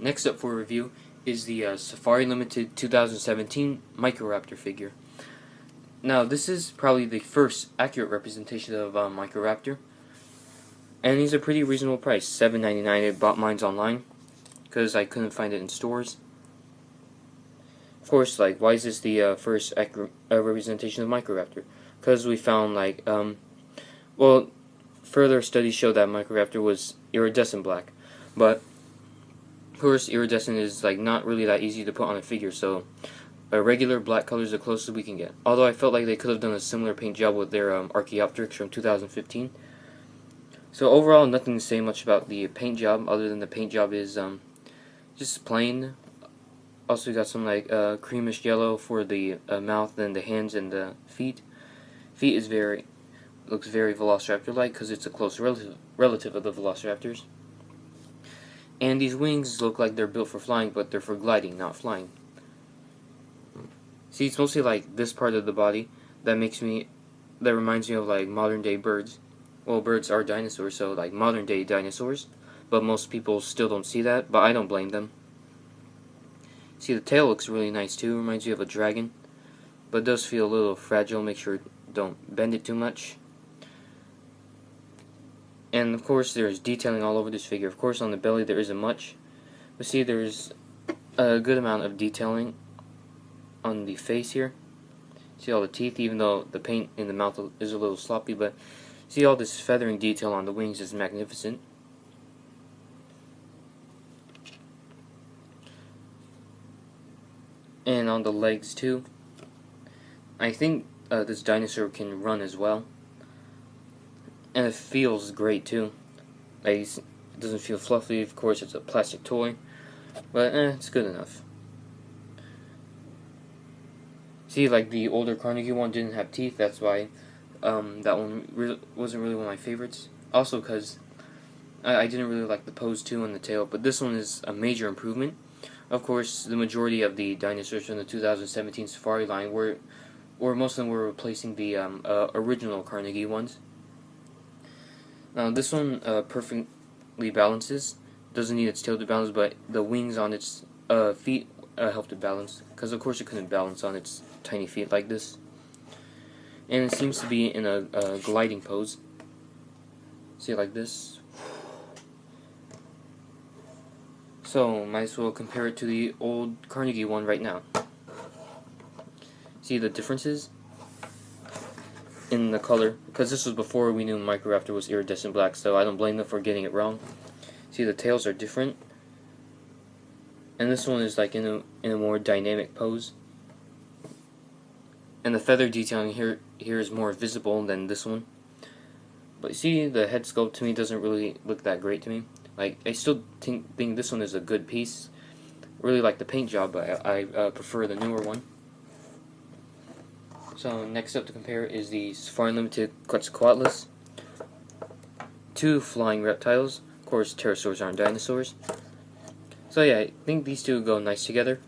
Next up for review is the Safari Limited 2017 Microraptor figure. Now, this is probably the first accurate representation of Microraptor, and he's a pretty reasonable price, $7.99. I bought mine online because I couldn't find it in stores. Of course, why is this the first accurate representation of Microraptor? Because we found, well, further studies show that Microraptor was iridescent black, but of course, iridescent is not really that easy to put on a figure, so a regular black color is the closest we can get. Although I felt like they could have done a similar paint job with their Archaeopteryx from 2015. So overall, nothing to say much about the paint job, other than the paint job is just plain. Also, we got some creamish yellow for the mouth and the hands and the feet. Feet is looks very Velociraptor-like because it's a close relative of the Velociraptors. And these wings look like they're built for flying, but they're for gliding, not flying. See, it's mostly this part of the body that reminds me of modern day birds. Well, birds are dinosaurs, so modern day dinosaurs. But most people still don't see that, but I don't blame them. See, the tail looks really nice too, reminds you of a dragon. But it does feel a little fragile, make sure don't bend it too much. And of course, there's detailing all over this figure. Of course, on the belly there isn't much, but see, there's a good amount of detailing on the face here. See all the teeth, even though the paint in the mouth is a little sloppy, but see all this feathering detail on the wings is magnificent. And on the legs too. I think this dinosaur can run as well. And it feels great too. It doesn't feel fluffy, of course it's a plastic toy, but it's good enough. See, the older Carnegie one didn't have teeth, that's why that one wasn't really one of my favorites. Also because I didn't really like the pose too on the tail, but this one is a major improvement. Of course, the majority of the dinosaurs from the 2017 Safari line or most of them were replacing the original Carnegie ones. Now this one perfectly balances. Doesn't need its tail to balance, but the wings on its feet help to balance. Because of course it couldn't balance on its tiny feet like this. And it seems to be in a gliding pose. See, like this. So might as well compare it to the old Carnegie one right now. See the differences in the color, because this was before we knew Microraptor was iridescent black, so I don't blame them for getting it wrong. See, the tails are different, and this one is in a more dynamic pose, and the feather detailing here is more visible than this one. But see, the head sculpt to me doesn't really look that great to me. I still think this one is a good piece. Really like the paint job, but I prefer the newer one. So next up to compare is the Safari Limited Quetzalcoatlus. Two flying reptiles. Of course, pterosaurs aren't dinosaurs. So yeah, I think these two go nice together.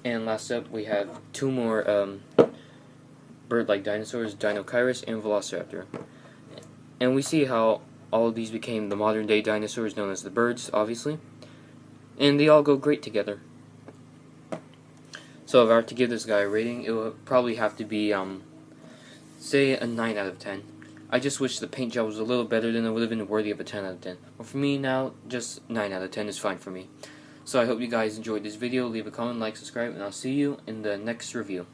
And last up, we have two more bird-like dinosaurs, Dinocheirus and Velociraptor. And we see how all of these became the modern-day dinosaurs known as the birds, obviously. And they all go great together. So if I were to give this guy a rating, it would probably have to be, say, a 9 out of 10. I just wish the paint job was a little better, then it would have been worthy of a 10 out of 10. But for me now, just 9 out of 10 is fine for me. So I hope you guys enjoyed this video. Leave a comment, like, subscribe, and I'll see you in the next review.